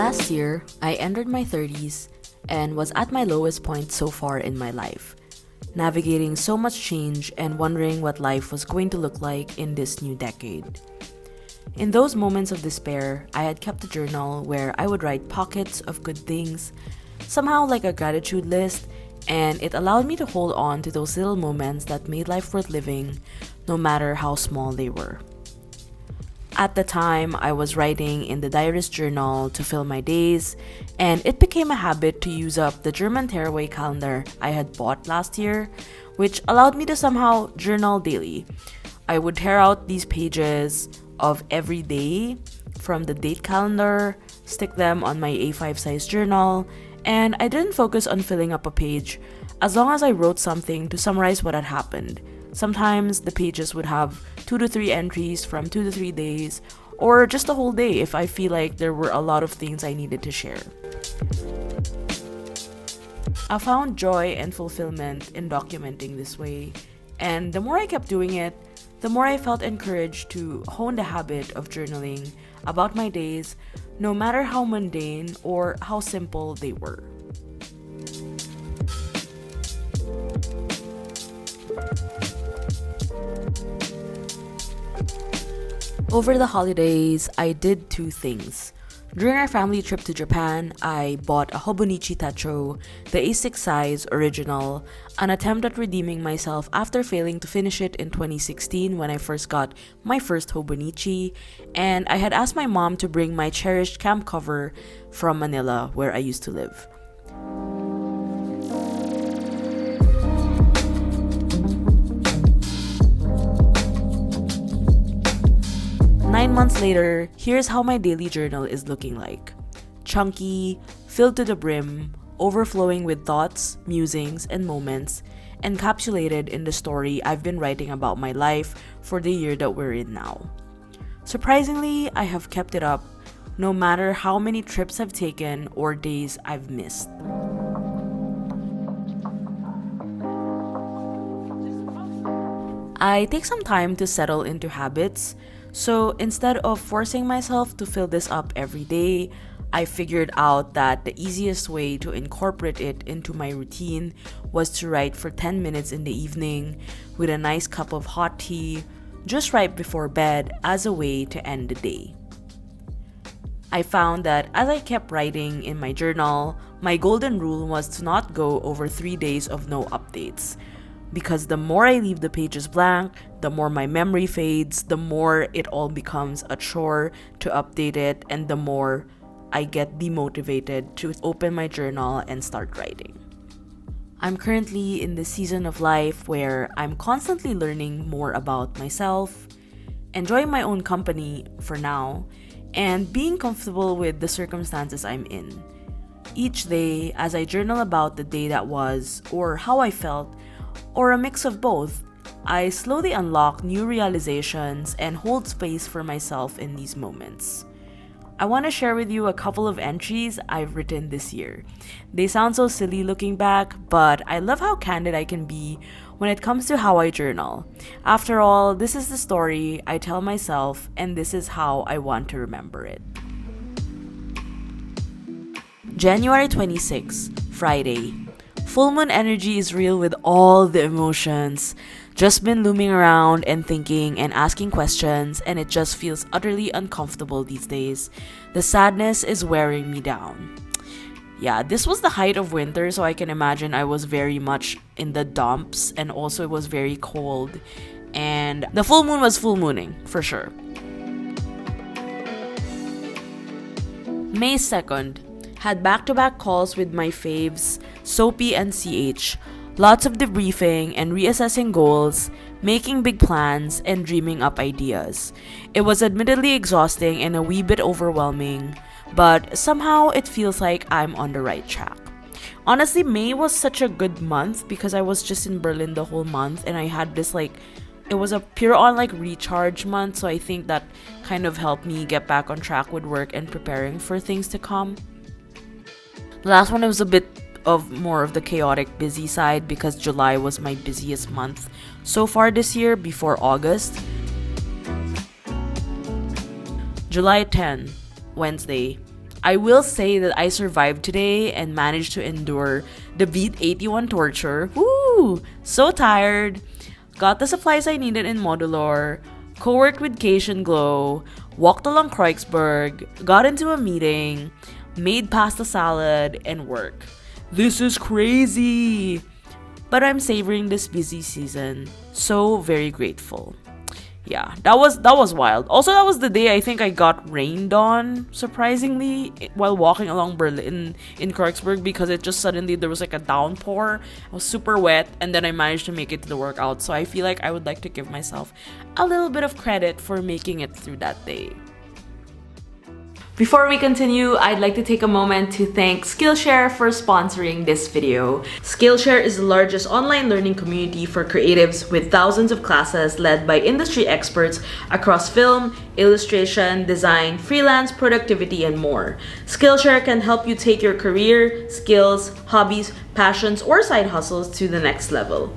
Last year, I entered my 30s and was at my lowest point so far in my life, navigating so much change and wondering what life was going to look like in this new decade. In those moments of despair, I had kept a journal where I would write pockets of good things, somehow like a gratitude list, and it allowed me to hold on to those little moments that made life worth living, no matter how small they were. At the time, I was writing in the diarist journal to fill my days, and it became a habit to use up the German tearaway calendar I had bought last year, which allowed me to somehow journal daily. I would tear out these pages of every day from the date calendar, stick them on my A5 size journal, and I didn't focus on filling up a page as long as I wrote something to summarize what had happened. Sometimes the pages would have 2 to 3 entries from 2 to 3 days, or just a whole day if I feel like there were a lot of things I needed to share. I found joy and fulfillment in documenting this way, and the more I kept doing it, the more I felt encouraged to hone the habit of journaling about my days, no matter how mundane or how simple they were. Over the holidays, I did 2 things. During our family trip to Japan, I bought a Hobonichi Techo, the A6 size original, an attempt at redeeming myself after failing to finish it in 2016 when I first got my first Hobonichi, and I had asked my mom to bring my cherished camp cover from Manila, where I used to live. Nine months later, here's how my daily journal is looking like. Chunky, filled to the brim, overflowing with thoughts, musings, and moments, encapsulated in the story I've been writing about my life for the year that we're in now. Surprisingly, I have kept it up, no matter how many trips I've taken or days I've missed. I take some time to settle into habits, so instead of forcing myself to fill this up every day, I figured out that the easiest way to incorporate it into my routine was to write for 10 minutes in the evening with a nice cup of hot tea, just right before bed as a way to end the day. I found that as I kept writing in my journal, my golden rule was to not go over 3 days of no updates. Because the more I leave the pages blank, the more my memory fades, the more it all becomes a chore to update it, and the more I get demotivated to open my journal and start writing. I'm currently in the season of life where I'm constantly learning more about myself, enjoying my own company for now, and being comfortable with the circumstances I'm in. Each day, as I journal about the day that was, or how I felt, or a mix of both, I slowly unlock new realizations and hold space for myself in these moments. I want to share with you a couple of entries I've written this year. They sound so silly looking back, but I love how candid I can be when it comes to how I journal. After all, this is the story I tell myself, and this is how I want to remember it. January 26, Friday. Full moon energy is real with all the emotions. Just been looming around and thinking and asking questions, and it just feels utterly uncomfortable these days. The sadness is wearing me down. Yeah, this was the height of winter, so I can imagine I was very much in the dumps, and also it was very cold. And the full moon was full mooning, for sure. May 2nd. Had back-to-back calls with my faves, Soapy and CH. Lots of debriefing and reassessing goals, making big plans, and dreaming up ideas. It was admittedly exhausting and a wee bit overwhelming, but somehow it feels like I'm on the right track. Honestly, May was such a good month because I was just in Berlin the whole month, and I had this it was a pure on recharge month, so I think that kind of helped me get back on track with work and preparing for things to come. The last one was a bit of more of the chaotic busy side because July was my busiest month so far this year before August. July 10, Wednesday. I will say that I survived today and managed to endure the 𝚒𝚗𝚚𝚏𝚘 torture. Woo! So tired. Got the supplies I needed in Modular, co-worked with 𝚒𝚗𝚚𝚔, walked along Kreuzberg, got into a meeting, made pasta salad, and work. This is crazy! But I'm savoring this busy season. So very grateful. Yeah, that was wild. Also, that was the day I think I got rained on, surprisingly, while walking along Berlin in Kreuzberg, because it just suddenly, there was like a downpour. I was super wet, and then I managed to make it to the workout. So I feel like I would like to give myself a little bit of credit for making it through that day. Before we continue, I'd like to take a moment to thank Skillshare for sponsoring this video. Skillshare is the largest online learning community for creatives with thousands of classes led by industry experts across film, illustration, design, freelance, productivity, and more. Skillshare can help you take your career, skills, hobbies, passions, or side hustles to the next level.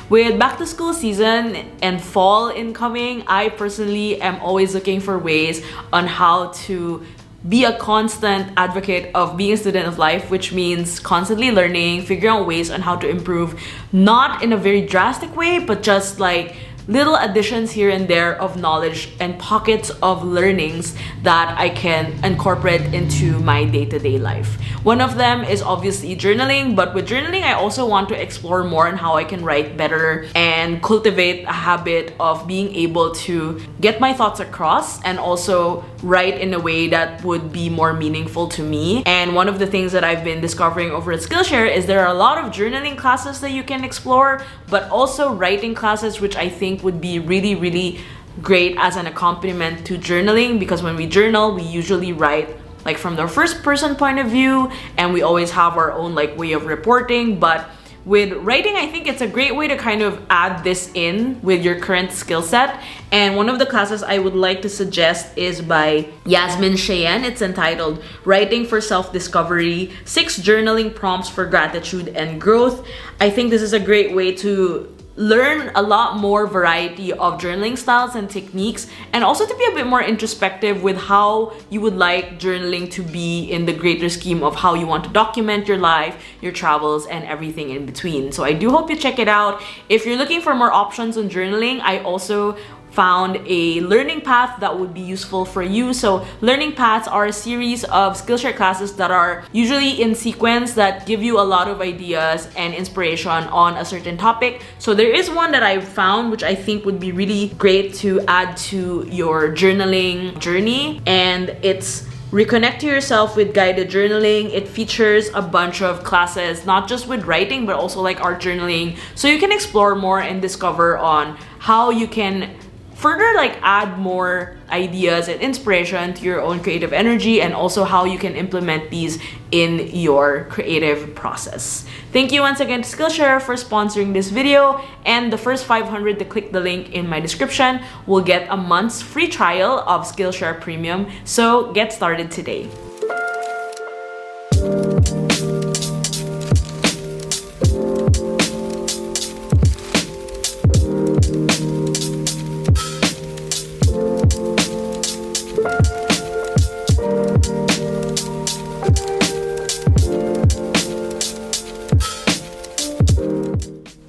With back to school season and fall incoming, I personally am always looking for ways on how to be a constant advocate of being a student of life, which means constantly learning, figuring out ways on how to improve, not in a very drastic way, but just like little additions here and there of knowledge and pockets of learnings that I can incorporate into my day-to-day life. One of them is obviously journaling, but with journaling, I also want to explore more on how I can write better and cultivate a habit of being able to get my thoughts across and also write in a way that would be more meaningful to me. And one of the things that I've been discovering over at Skillshare is there are a lot of journaling classes that you can explore, but also writing classes, which I think would be really great as an accompaniment to journaling, because when we journal, we usually write like from the first person point of view, and we always have our own like way of reporting. But with writing, I think it's a great way to kind of add this in with your current skill set. And one of the classes I would like to suggest is by Yasmin Cheyenne. It's entitled Writing for Self-Discovery, 6 Journaling Prompts for Gratitude and Growth. I think this is a great way to learn a lot more variety of journaling styles and techniques, and also to be a bit more introspective with how you would like journaling to be in the greater scheme of how you want to document your life, your travels, and everything in between. So I do hope you check it out. If you're looking for more options on journaling, I also found a learning path that would be useful for you. So learning paths are a series of Skillshare classes that are usually in sequence that give you a lot of ideas and inspiration on a certain topic. So there is one that I found which I think would be really great to add to your journaling journey, and it's Reconnect to Yourself with Guided Journaling. It features a bunch of classes, not just with writing, but also like art journaling. So you can explore more and discover on how you can further like add more ideas and inspiration to your own creative energy, and also how you can implement these in your creative process. Thank you once again to Skillshare for sponsoring this video, and the first 500 to click the link in my description will get a month's free trial of Skillshare Premium. So get started today.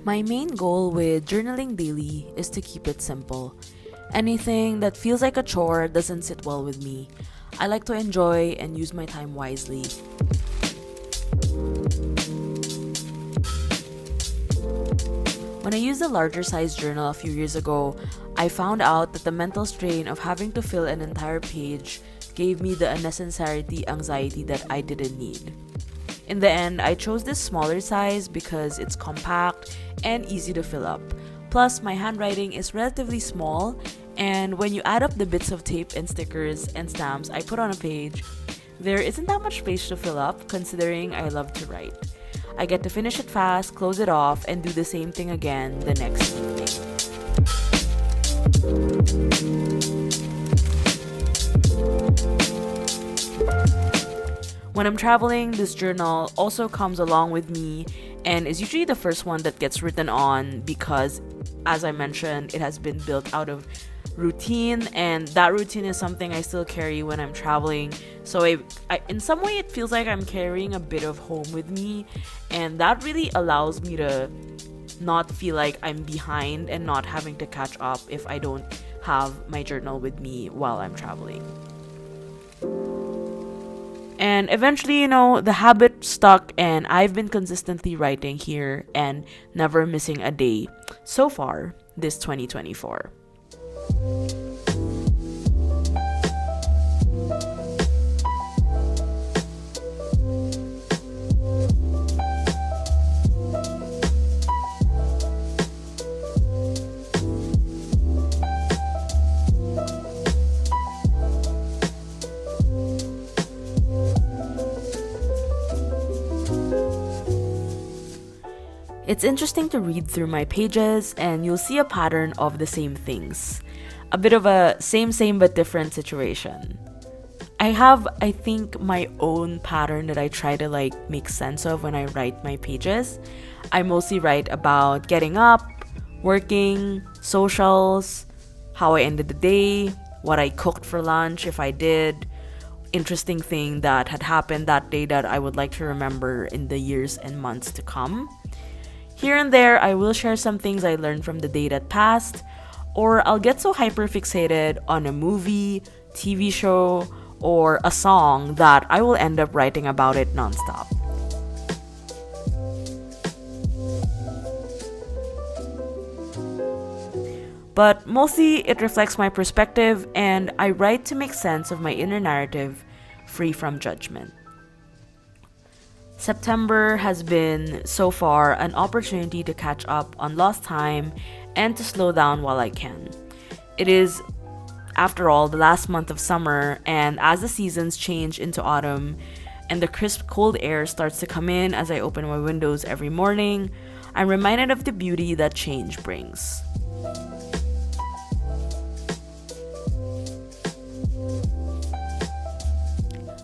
My main goal with journaling daily is to keep it simple. Anything that feels like a chore doesn't sit well with me. I like to enjoy and use my time wisely. When I used a larger size journal a few years ago, I found out that the mental strain of having to fill an entire page gave me the unnecessary anxiety that I didn't need. In the end, I chose this smaller size because it's compact and easy to fill up. Plus, my handwriting is relatively small, and when you add up the bits of tape and stickers and stamps I put on a page, there isn't that much space to fill up considering I love to write. I get to finish it fast, close it off, and do the same thing again the next evening. When I'm traveling, this journal also comes along with me and is usually the first one that gets written on because, as I mentioned, it has been built out of routine, and that routine is something I still carry when I'm traveling. So in some way it feels like I'm carrying a bit of home with me, and that really allows me to not feel like I'm behind and not having to catch up if I don't have my journal with me while I'm traveling. And eventually, the habit stuck, and I've been consistently writing here and never missing a day so far this 2024. It's interesting to read through my pages, and you'll see a pattern of the same things. A bit of a same but different situation. I have, I think, my own pattern that I try to make sense of when I write my pages. I mostly write about getting up, working, socials, how I ended the day, what I cooked for lunch if I did, interesting thing that had happened that day that I would like to remember in the years and months to come. Here and there, I will share some things I learned from the day that passed, or I'll get so hyper-fixated on a movie, TV show, or a song that I will end up writing about it nonstop. But mostly, it reflects my perspective, and I write to make sense of my inner narrative, free from judgment. September has been, so far, an opportunity to catch up on lost time and to slow down while I can. It is, after all, the last month of summer, and as the seasons change into autumn and the crisp cold air starts to come in as I open my windows every morning, I'm reminded of the beauty that change brings.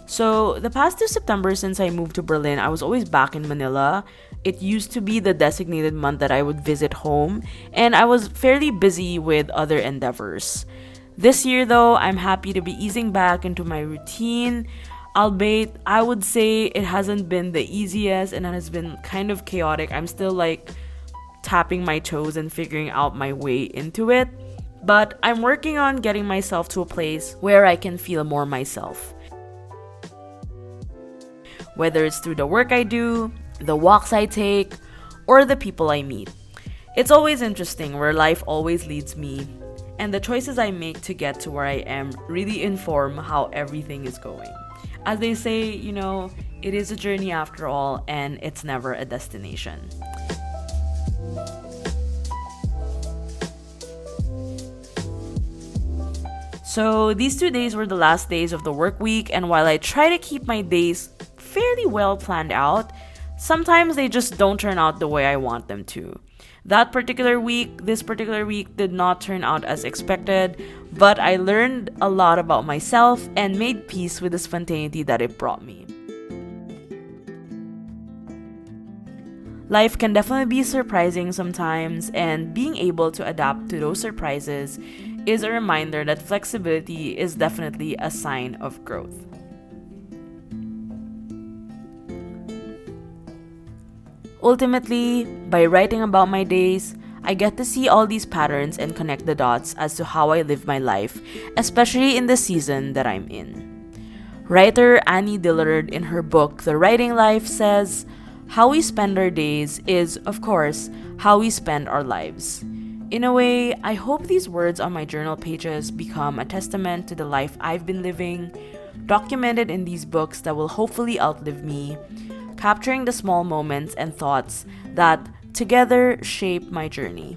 So, the past 2 Septembers since I moved to Berlin, I was always back in Manila. It used to be the designated month that I would visit home, and I was fairly busy with other endeavors. This year, though, I'm happy to be easing back into my routine, albeit I would say it hasn't been the easiest and it has been kind of chaotic. I'm still tapping my toes and figuring out my way into it, but I'm working on getting myself to a place where I can feel more myself. Whether it's through the work I do, the walks I take, or the people I meet. It's always interesting where life always leads me, and the choices I make to get to where I am really inform how everything is going. As they say, it is a journey after all, and it's never a destination. So these 2 days were the last days of the work week, and while I try to keep my days fairly well planned out, sometimes they just don't turn out the way I want them to. This particular week did not turn out as expected, but I learned a lot about myself and made peace with the spontaneity that it brought me. Life can definitely be surprising sometimes, and being able to adapt to those surprises is a reminder that flexibility is definitely a sign of growth. Ultimately, by writing about my days, I get to see all these patterns and connect the dots as to how I live my life, especially in the season that I'm in. Writer Annie Dillard, in her book The Writing Life, says, "How we spend our days is, of course, how we spend our lives." In a way, I hope these words on my journal pages become a testament to the life I've been living, documented in these books that will hopefully outlive me, capturing the small moments and thoughts that together shape my journey.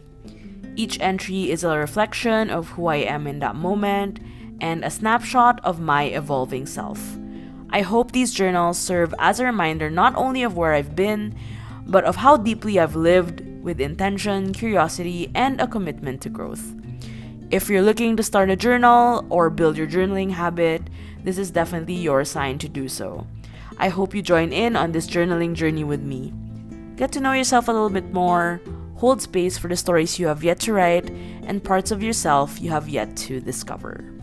Each entry is a reflection of who I am in that moment and a snapshot of my evolving self. I hope these journals serve as a reminder not only of where I've been, but of how deeply I've lived with intention, curiosity, and a commitment to growth. If you're looking to start a journal or build your journaling habit, this is definitely your sign to do so. I hope you join in on this journaling journey with me. Get to know yourself a little bit more, hold space for the stories you have yet to write and parts of yourself you have yet to discover.